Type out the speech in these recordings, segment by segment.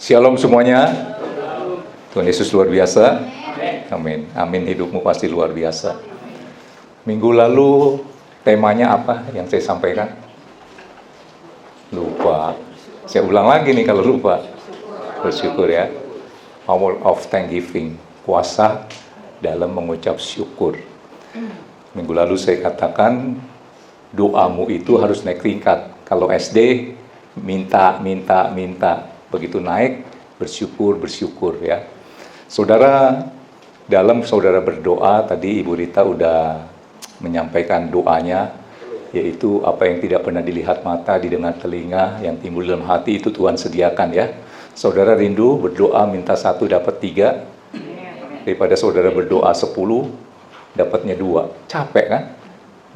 Shalom semuanya. Tuhan Yesus luar biasa. Amin. Amin, hidupmu pasti luar biasa. Minggu lalu temanya apa yang saya sampaikan? Lupa. Saya ulang lagi nih kalau lupa. Bersyukur ya. Power of Thanksgiving. Kuasa dalam mengucap syukur. Minggu lalu saya katakan doamu itu harus naik tingkat. Kalau SD minta. Begitu naik bersyukur ya. Saudara, dalam saudara berdoa tadi Ibu Rita udah menyampaikan doanya, yaitu apa yang tidak pernah dilihat mata, didengar telinga, yang timbul dalam hati itu Tuhan sediakan ya. Saudara rindu berdoa minta 1 dapat 3, daripada saudara berdoa 10 dapatnya 2. Capek kan?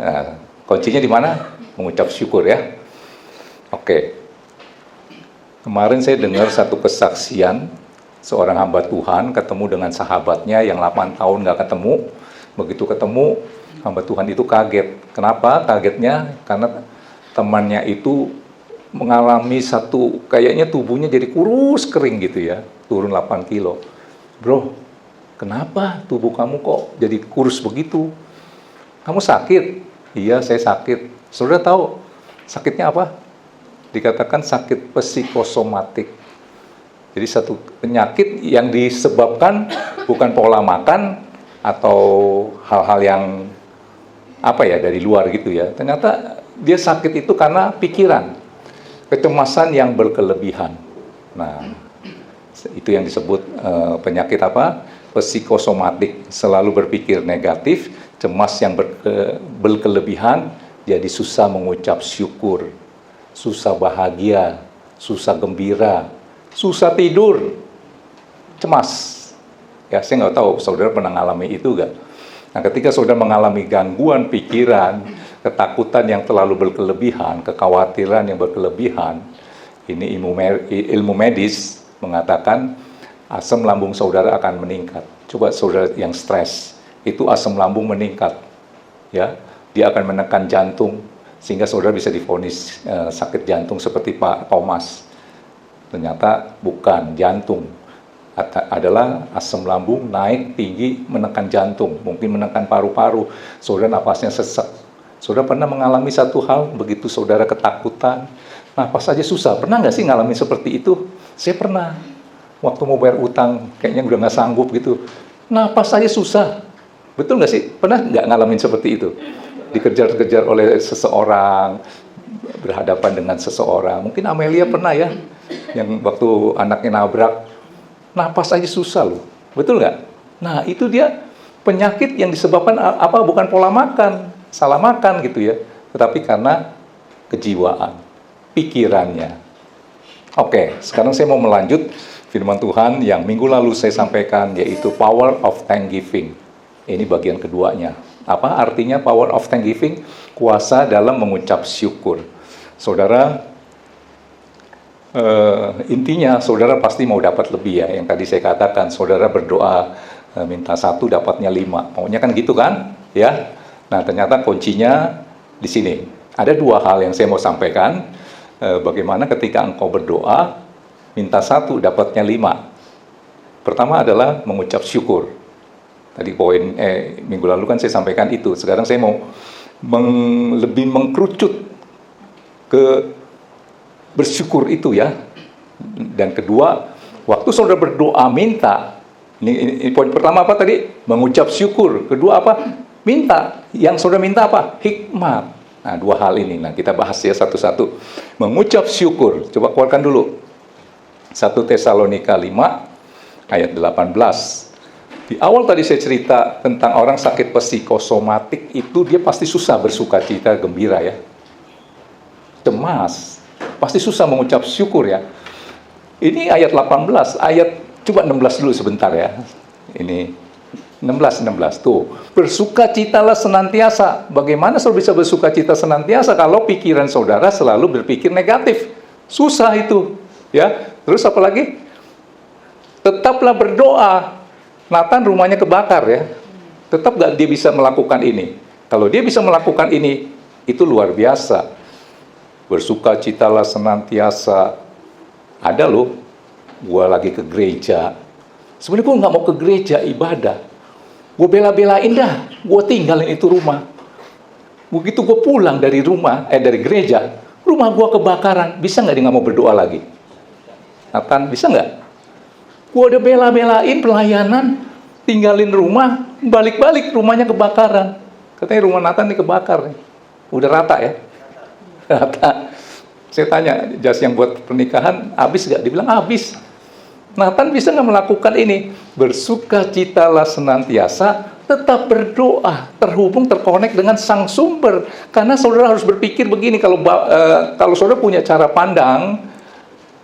Nah, kuncinya di mana? Mengucap syukur ya. Oke. Kemarin saya dengar satu kesaksian seorang hamba Tuhan ketemu dengan sahabatnya yang 8 tahun nggak ketemu. Begitu ketemu, hamba Tuhan itu kaget. Kenapa kagetnya? Karena temannya itu mengalami kayaknya tubuhnya jadi kurus kering gitu ya, turun 8 kilo. Bro, kenapa tubuh kamu kok jadi kurus begitu? Kamu sakit? Iya, saya sakit. Saudara tahu sakitnya apa? Dikatakan sakit psikosomatik. Jadi satu penyakit yang disebabkan bukan pola makan atau hal-hal yang dari luar gitu ya. Ternyata dia sakit itu karena pikiran, kecemasan yang berkelebihan. Nah, itu yang disebut penyakit apa? Psikosomatik. Selalu berpikir negatif, cemas yang berkelebihan, jadi susah mengucap syukur. Susah bahagia, susah gembira, susah tidur, cemas. Ya, saya nggak tahu saudara pernah mengalami itu nggak? Nah, ketika saudara mengalami gangguan pikiran, ketakutan yang terlalu berkelebihan, kekhawatiran yang berkelebihan, ini ilmu medis mengatakan asam lambung saudara akan meningkat. Coba saudara yang stres, itu asam lambung meningkat, ya, dia akan menekan jantung, sehingga saudara bisa divonis sakit jantung seperti Pak Thomas. Ternyata bukan jantung, adalah asam lambung naik tinggi menekan jantung, mungkin menekan paru-paru, saudara napasnya sesak. Saudara pernah mengalami satu hal, begitu saudara ketakutan, napas aja susah. Pernah nggak sih ngalamin seperti itu? Saya pernah, waktu mau bayar utang, kayaknya udah nggak sanggup gitu, napas aja susah. Betul nggak sih? Pernah nggak ngalamin seperti itu? Dikejar-kejar oleh seseorang, berhadapan dengan seseorang. Mungkin Amelia pernah ya, yang waktu anaknya nabrak, napas aja susah loh. Betul nggak? Nah, itu dia penyakit yang disebabkan apa? Bukan pola makan, salah makan gitu ya, tetapi karena kejiwaan, pikirannya. Oke, sekarang saya mau melanjut firman Tuhan yang minggu lalu saya sampaikan, yaitu power of Thanksgiving. Ini bagian keduanya. Apa artinya power of Thanksgiving? Kuasa dalam mengucap syukur. Saudara, intinya saudara pasti mau dapat lebih ya. Yang tadi saya katakan, saudara berdoa minta 1 dapatnya 5. Maunya kan gitu kan? Ya. Nah, ternyata kuncinya di sini. Ada 2 hal yang saya mau sampaikan. Bagaimana ketika engkau berdoa minta 1 dapatnya 5. Pertama adalah mengucap syukur. Tadi poin minggu lalu kan saya sampaikan itu. Sekarang saya mau lebih mengkerucut ke bersyukur itu ya. Dan kedua, waktu saudara berdoa minta, ini poin pertama apa tadi? Mengucap syukur. Kedua apa? Minta. Yang saudara minta apa? Hikmat. Nah, 2 hal ini. Nah, kita bahas ya satu-satu. Mengucap syukur. Coba keluarkan dulu. 1 Tesalonika 5 ayat 18. Di awal tadi saya cerita tentang orang sakit psikosomatik itu dia pasti susah bersuka cita, gembira ya. Cemas, pasti susah mengucap syukur ya. Ini ayat 18, coba 16 dulu sebentar ya. Ini 16 tuh. Bersukacitalah senantiasa. Bagaimana saudara bisa bersukacita senantiasa kalau pikiran saudara selalu berpikir negatif? Susah itu, ya. Terus apa lagi? Tetaplah berdoa. Nathan rumahnya kebakar ya. Tetap gak dia bisa melakukan ini? Kalau dia bisa melakukan ini, itu luar biasa. Bersukacitalah senantiasa. Ada loh gue lagi ke gereja. Sebenarnya gue nggak mau ke gereja ibadah. Gue bela-belain dah, gue tinggalin itu rumah. Begitu gue pulang dari dari gereja, rumah gue kebakaran. Bisa nggak dia nggak mau berdoa lagi? Nathan, bisa nggak? Gue udah bela-belain pelayanan, tinggalin rumah, balik-balik rumahnya kebakaran. Katanya rumah Nathan ini kebakar nih. Udah rata ya? Rata. Saya tanya, jas yang buat pernikahan habis nggak? Dibilang habis. Nathan bisa nggak melakukan ini? Bersukacitalah senantiasa, tetap berdoa, terhubung, terkonek dengan sang sumber. Karena saudara harus berpikir begini, kalau saudara punya cara pandang,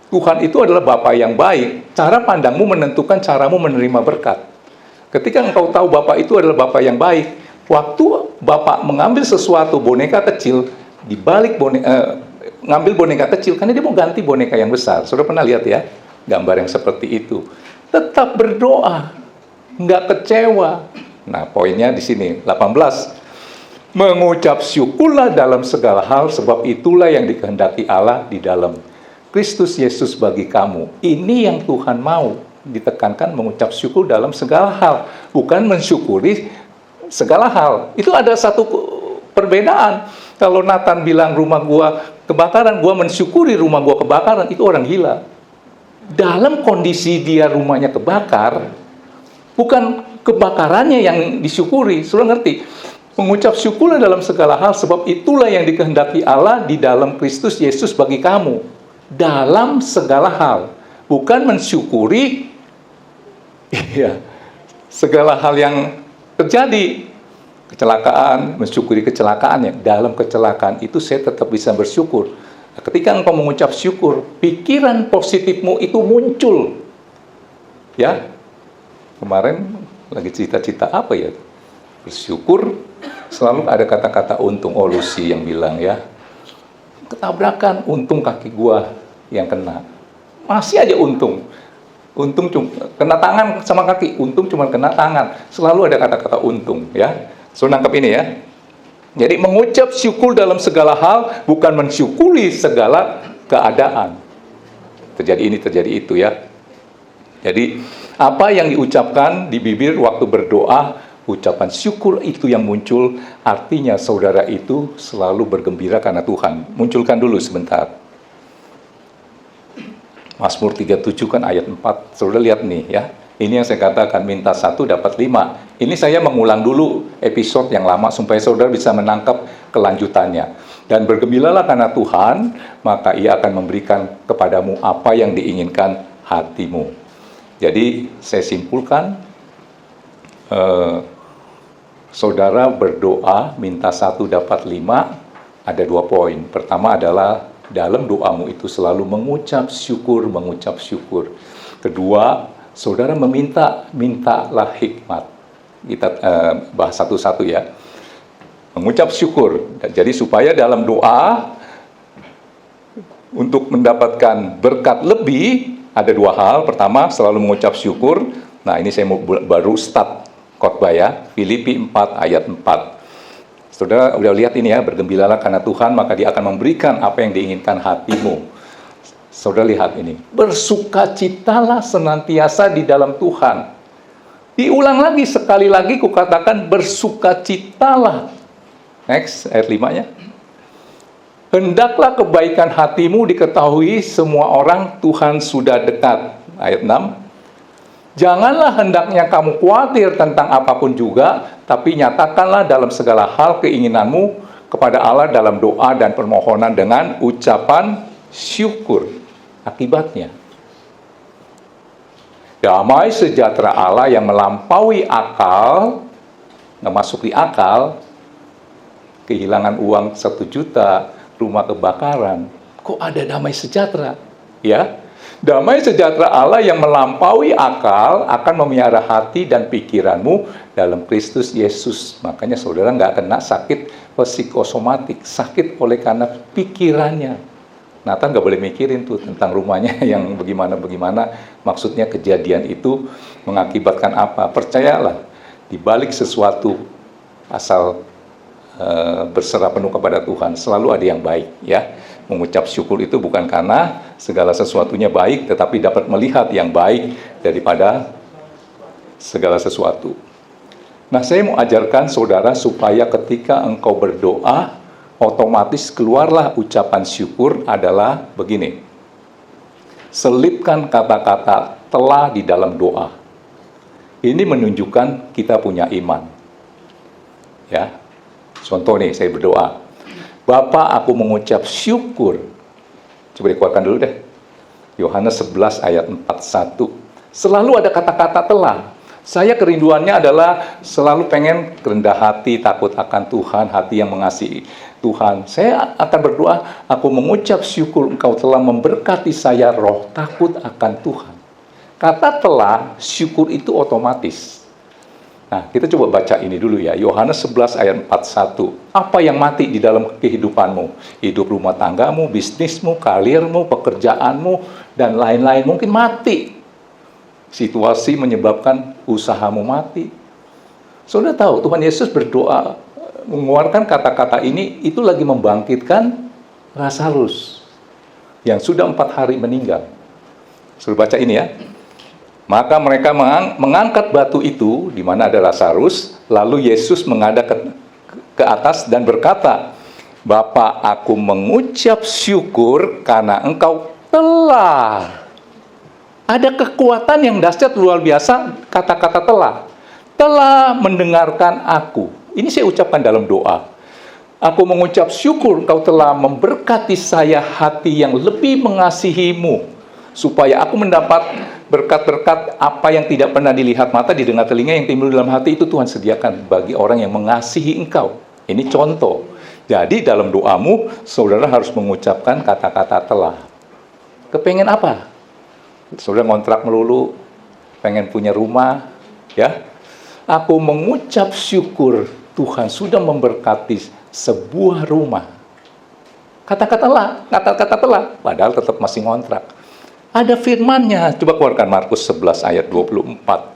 Tuhan itu adalah Bapa yang baik. Cara pandangmu menentukan caramu menerima berkat. Ketika engkau tahu Bapa itu adalah Bapa yang baik, waktu Bapa mengambil sesuatu, boneka kecil, dibalik ngambil boneka kecil, karena dia mau ganti boneka yang besar. Saudara pernah lihat ya, gambar yang seperti itu. Tetap berdoa, nggak kecewa. Nah, poinnya di sini, 18. Mengucap syukurlah dalam segala hal, sebab itulah yang dikehendaki Allah di dalam Kristus Yesus bagi kamu. Ini yang Tuhan mau, ditekankan mengucap syukur dalam segala hal, bukan mensyukuri segala hal. Itu ada satu perbedaan. Kalau Nathan bilang rumah gua kebakaran, gua mensyukuri rumah gua kebakaran, itu orang gila. Dalam kondisi dia rumahnya kebakar, bukan kebakarannya yang disyukuri. Saudara ngerti? Mengucap syukurlah dalam segala hal, sebab itulah yang dikehendaki Allah di dalam Kristus Yesus bagi kamu. Dalam segala hal, bukan mensyukuri segala hal yang terjadi. Kecelakaan, mensyukuri kecelakaannya. Dalam kecelakaan itu saya tetap bisa bersyukur. Nah, ketika engkau mengucap syukur, pikiran positifmu itu muncul. Ya, kemarin lagi cita-cita apa ya? Bersyukur, selalu ada kata-kata untung. Oh, Lucy yang bilang ya, ketabrakan, untung kaki gua yang kena. Masih aja untung. Untung cuma kena tangan sama kaki, untung cuma kena tangan. Selalu ada kata-kata untung ya. So nangkep ini ya. Jadi mengucap syukur dalam segala hal, bukan mensyukuri segala keadaan. Terjadi ini, terjadi itu ya. Jadi apa yang diucapkan di bibir waktu berdoa, ucapan syukur itu yang muncul. Artinya saudara itu selalu bergembira karena Tuhan. Munculkan dulu sebentar. Mazmur 37 kan ayat 4. Saudara lihat nih ya. Ini yang saya katakan, minta 1 dapat 5. Ini saya mengulang dulu episode yang lama supaya saudara bisa menangkap kelanjutannya. Dan bergembiralah karena Tuhan, maka Ia akan memberikan kepadamu apa yang diinginkan hatimu. Jadi saya simpulkan, saudara berdoa minta 1 dapat 5, ada 2 poin. Pertama adalah dalam doamu itu selalu mengucap syukur. Kedua, saudara mintalah hikmat. Kita bahas satu-satu ya. Mengucap syukur. Jadi supaya dalam doa untuk mendapatkan berkat lebih, ada 2 hal. Pertama, selalu mengucap syukur. Nah, ini saya mau baru start khotbah ya. Filipi 4 ayat 4. Saudara udah lihat ini ya, bergembiralah karena Tuhan, maka Dia akan memberikan apa yang diinginkan hatimu. Saudara lihat ini, bersukacitalah senantiasa di dalam Tuhan. Diulang lagi, sekali lagi kukatakan bersukacitalah. Next, ayat 5-nya. Hendaklah kebaikan hatimu diketahui semua orang, Tuhan sudah dekat. Ayat 6. Janganlah hendaknya kamu khawatir tentang apapun juga, tapi nyatakanlah dalam segala hal keinginanmu kepada Allah dalam doa dan permohonan dengan ucapan syukur. Akibatnya, damai sejahtera Allah yang melampaui akal, nggak masuk di akal, kehilangan uang 1 juta, rumah kebakaran, kok ada damai sejahtera? Ya, damai sejahtera Allah yang melampaui akal akan memelihara hati dan pikiranmu dalam Kristus Yesus. Makanya saudara nggak kena sakit psikosomatik, sakit oleh karena pikirannya. Nathan nggak boleh mikirin tuh tentang rumahnya yang bagaimana. Maksudnya kejadian itu mengakibatkan apa? Percayalah, di balik sesuatu asal berserah penuh kepada Tuhan, selalu ada yang baik ya. Mengucap syukur itu bukan karena segala sesuatunya baik, tetapi dapat melihat yang baik daripada segala sesuatu. Nah, saya mau ajarkan saudara supaya ketika engkau berdoa, otomatis keluarlah ucapan syukur adalah begini. Selipkan kata-kata telah di dalam doa. Ini menunjukkan kita punya iman. Ya. Contoh nih, saya berdoa. Bapa, aku mengucap syukur. Coba dikeluarkan dulu deh. Yohanes 11 ayat 41. Selalu ada kata-kata telah. Saya kerinduannya adalah selalu pengen rendah hati, takut akan Tuhan, hati yang mengasihi Tuhan. Saya akan berdoa, aku mengucap syukur engkau telah memberkati saya roh takut akan Tuhan. Kata telah, syukur itu otomatis. Nah, kita coba baca ini dulu ya. Yohanes 11 ayat 41. Apa yang mati di dalam kehidupanmu? Hidup rumah tanggamu, bisnismu, karirmu, pekerjaanmu, dan lain-lain mungkin mati. Situasi menyebabkan usahamu mati. Saudara tahu, Tuhan Yesus berdoa, mengeluarkan kata-kata ini, itu lagi membangkitkan Lazarus yang sudah 4 hari meninggal. Suruh baca ini ya. Maka mereka mengangkat batu itu, di mana ada Lazarus, lalu Yesus menghadap ke atas dan berkata, Bapa, aku mengucap syukur karena engkau telah. Ada kekuatan yang dahsyat luar biasa, kata-kata telah mendengarkan aku. Ini saya ucapkan dalam doa. Aku mengucap syukur engkau telah memberkati saya hati yang lebih mengasihimu, supaya aku mendapat berkat-berkat apa yang tidak pernah dilihat mata, didengar telinga, yang timbul dalam hati, itu Tuhan sediakan bagi orang yang mengasihi engkau. Ini contoh. Jadi dalam doamu, saudara harus mengucapkan kata-kata telah. Kepengen apa? Saudara ngontrak melulu, pengen punya rumah, ya. Aku mengucap syukur Tuhan sudah memberkati sebuah rumah. Kata-kata telah, padahal tetap masih ngontrak. Ada firman-Nya. Coba keluarkan Markus 11 ayat 24.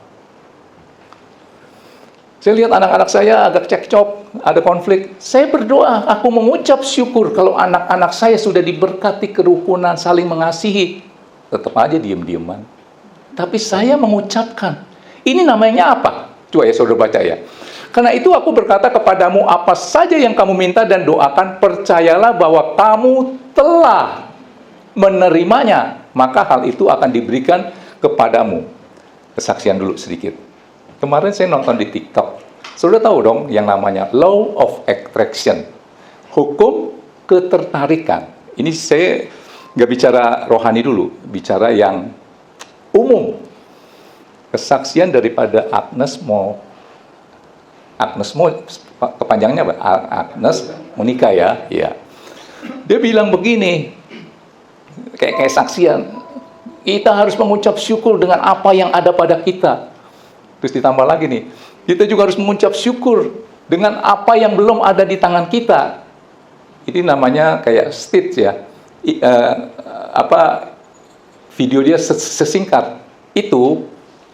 Saya lihat anak-anak saya agak cekcok, ada konflik. Saya berdoa, aku mengucap syukur kalau anak-anak saya sudah diberkati kerukunan, saling mengasihi. Tetap aja diem-dieman. Tapi saya mengucapkan. Ini namanya apa? Coba ya saudara baca ya. Karena itu aku berkata kepadamu, apa saja yang kamu minta dan doakan, percayalah bahwa kamu telah menerimanya, maka hal itu akan diberikan kepadamu. Kesaksian dulu sedikit. Kemarin saya nonton di TikTok. Saudara tahu dong yang namanya Law of Attraction. Hukum ketertarikan. Ini saya nggak bicara rohani dulu, bicara yang umum. Kesaksian daripada Agnes Mo, kepanjangnya apa? Agnes Monica ya. Dia bilang begini, kayak saksian, kita harus mengucap syukur dengan apa yang ada pada kita. Terus ditambah lagi nih, kita juga harus mengucap syukur dengan apa yang belum ada di tangan kita. Ini namanya kayak stitch ya. Video dia sesingkat itu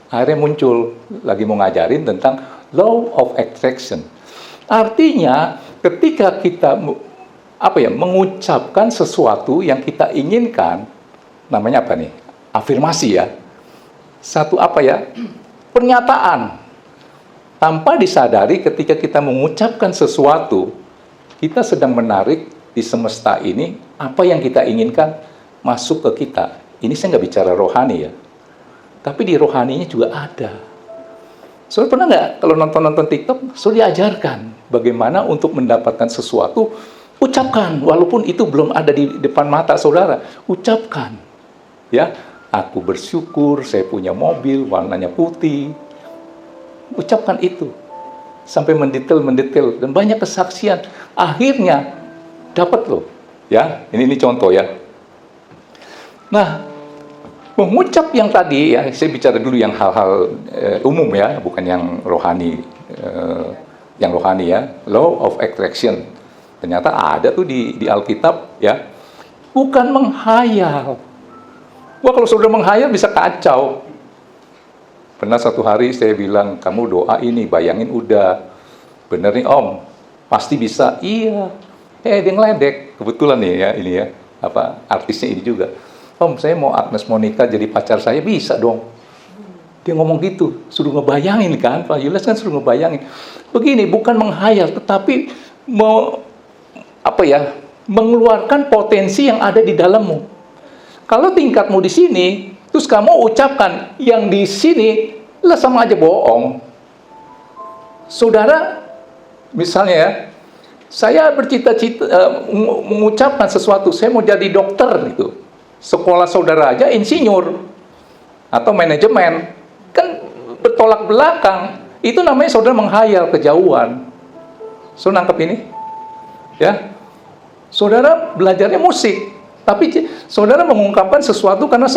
akhirnya muncul lagi mau ngajarin tentang Law of Attraction. Artinya ketika kita mengucapkan sesuatu yang kita inginkan, namanya apa nih? Afirmasi ya. Satu pernyataan. Tanpa disadari ketika kita mengucapkan sesuatu, kita sedang menarik di semesta ini apa yang kita inginkan masuk ke kita. Ini saya nggak bicara rohani ya. Tapi di rohaninya juga ada. Saudara pernah nggak kalau nonton TikTok, saudara diajarkan bagaimana untuk mendapatkan sesuatu, ucapkan, walaupun itu belum ada di depan mata saudara, ucapkan. Ya, aku bersyukur saya punya mobil warnanya putih. Ucapkan itu. Sampai mendetail dan banyak kesaksian. Akhirnya dapat loh. Ya, ini contoh ya. Nah, mengucap yang tadi ya, saya bicara dulu yang hal-hal umum ya, bukan yang rohani. Yang rohani ya, Law of Attraction. Ternyata ada tuh di Alkitab ya. Bukan menghayal. Wah, kalau saudara menghayal bisa kacau. Pernah satu hari saya bilang, kamu doa ini, bayangin udah. Bener nih om, pasti bisa. Iya. Dia ngeledek. Kebetulan nih ya, ini ya. artisnya ini juga. Om, saya mau Agnes Monica jadi pacar saya, bisa dong. Dia ngomong gitu, suruh ngebayangin kan, Pak Yulius kan suruh ngebayangin. Begini, bukan menghayal, tetapi mengeluarkan potensi yang ada di dalammu. Kalau tingkatmu di sini, terus kamu ucapkan yang di sini, lah sama aja bohong. Saudara, misalnya ya, saya bercita-cita mengucapkan sesuatu, saya mau jadi dokter gitu. Sekolah saudara aja insinyur atau manajemen, kan bertolak belakang. Itu namanya saudara menghayal kejauhan. Saudara nangkep ini? Ya, saudara belajarnya musik, tapi saudara mengungkapkan sesuatu karena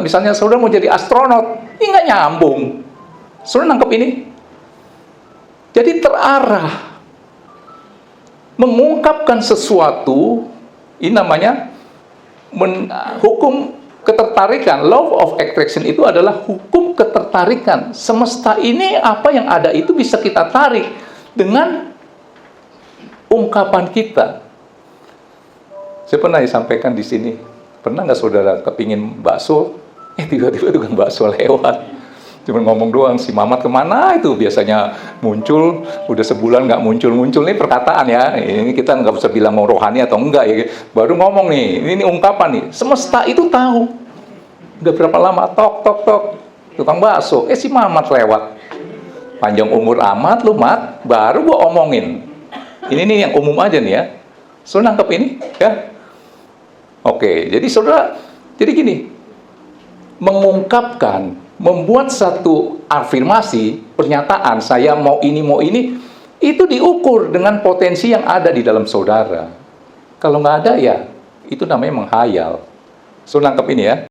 misalnya saudara mau jadi astronot, ini nggak nyambung. Saudara nangkep ini? Jadi terarah. Mengungkapkan sesuatu, ini namanya hukum ketertarikan. Law of attraction itu adalah hukum ketertarikan. Semesta ini apa yang ada itu bisa kita tarik dengan ungkapan kita. Saya pernah disampaikan di sini. Pernah nggak saudara kepingin bakso? Tiba-tiba tukang bakso lewat. Cuma ngomong doang, si Mamat kemana itu biasanya muncul, udah sebulan nggak muncul-muncul. Ini perkataan ya, ini kita nggak bisa bilang mau rohani atau enggak ya. Baru ngomong nih, ini ungkapan nih. Semesta itu tahu. Udah berapa lama, tok, tukang bakso, si Mamat lewat. Panjang umur amat lu, Mat, baru gua omongin. Ini nih yang umum aja nih ya. Saudara nangkep ini? Ya? Oke, jadi saudara, jadi gini, mengungkapkan, membuat satu afirmasi, pernyataan, saya mau ini, itu diukur dengan potensi yang ada di dalam saudara. Kalau nggak ada ya, itu namanya menghayal. Saudara nangkep ini ya?